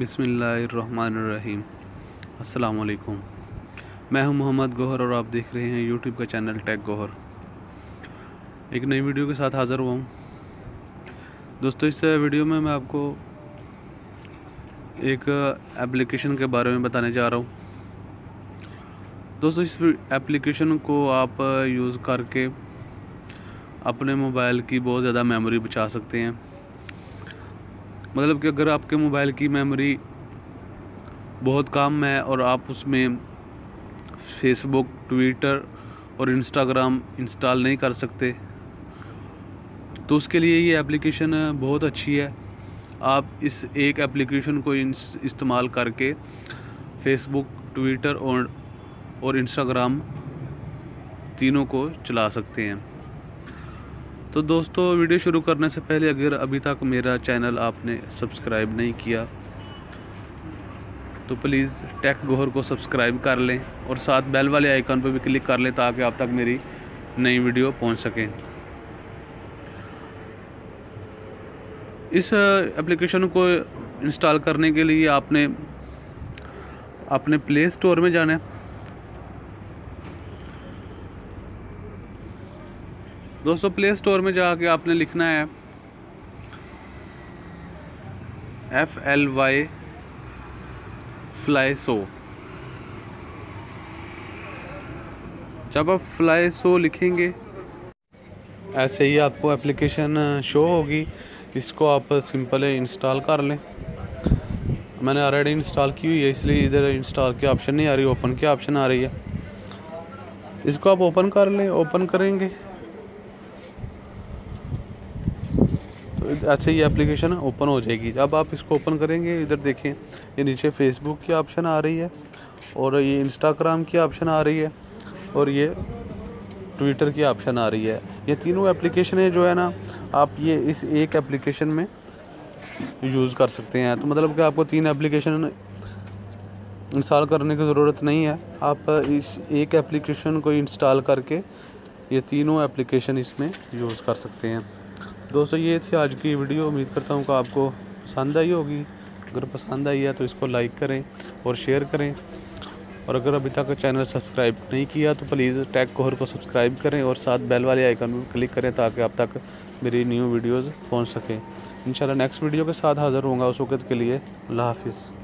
बिस्मिल्लाहिर्रहमानिर्रहीम। अस्सलाम वालेकुम। मैं हूं मोहम्मद गौहर और आप देख रहे हैं यूट्यूब का चैनल टेक गौहर। एक नई वीडियो के साथ हाज़िर हुआ हूं। दोस्तों, इस वीडियो में मैं आपको एक एप्लीकेशन के बारे में बताने जा रहा हूं। दोस्तों, इस एप्लीकेशन को आप यूज़ करके अपने मोबाइल की बहुत ज़्यादा मेमोरी बचा सकते हैं। मतलब कि अगर आपके मोबाइल की मेमोरी बहुत कम है और आप उसमें फेसबुक, ट्विटर और इंस्टाग्राम इंस्टॉल नहीं कर सकते, तो उसके लिए ये एप्लीकेशन बहुत अच्छी है। आप इस एक एप्लीकेशन को इस्तेमाल करके फेसबुक, ट्विटर और इंस्टाग्राम तीनों को चला सकते हैं। तो दोस्तों, वीडियो शुरू करने से पहले अगर अभी तक मेरा चैनल आपने सब्सक्राइब नहीं किया तो प्लीज़ टेक गौहर को सब्सक्राइब कर लें और साथ बेल वाले आइकन पर भी क्लिक कर लें ताकि आप तक मेरी नई वीडियो पहुंच सकें। इस एप्लीकेशन को इंस्टॉल करने के लिए आपने अपने प्ले स्टोर में जाना है। दोस्तों, प्ले स्टोर में जाके आपने लिखना है FLY फ्लाई सो। जब आप फ्लाई सो लिखेंगे ऐसे ही आपको एप्लीकेशन शो होगी। इसको आप सिंपल इंस्टॉल कर लें। मैंने ऑलरेडी इंस्टॉल की हुई है, इसलिए इधर इंस्टॉल की ऑप्शन नहीं आ रही, ओपन की ऑप्शन आ रही है। इसको आप ओपन कर लें। ओपन करेंगे तो ऐसे ही एप्लीकेशन ओपन हो जाएगी। जब आप इसको ओपन करेंगे, इधर देखें, ये नीचे फेसबुक की ऑप्शन आ रही है और ये इंस्टाग्राम की ऑप्शन आ रही है और ये ट्विटर की ऑप्शन आ रही है। ये तीनों एप्लीकेशन जो है ना, आप ये इस एक एप्लीकेशन में यूज़ कर सकते हैं। तो मतलब कि आपको 3 एप्लीकेशन इंस्टॉल करने की ज़रूरत नहीं है। आप इस एक एप्लीकेशन को इंस्टॉल करके ये तीनों एप्लीकेशन इसमें यूज़ कर सकते हैं। दोस्तों, ये थी आज की वीडियो। उम्मीद करता हूँ कि आपको पसंद आई होगी। अगर पसंद आई है तो इसको लाइक करें और शेयर करें, और अगर अभी तक चैनल सब्सक्राइब नहीं किया तो प्लीज़ टेक गौहर को सब्सक्राइब करें और साथ बेल वाले आइकन पर क्लिक करें ताकि आप तक मेरी न्यू वीडियोज़ पहुँच सकें। इंशाल्लाह नेक्स्ट वीडियो के साथ हाज़िर होऊंगा। उस वक्त के लिए अल्लाह हाफिज़।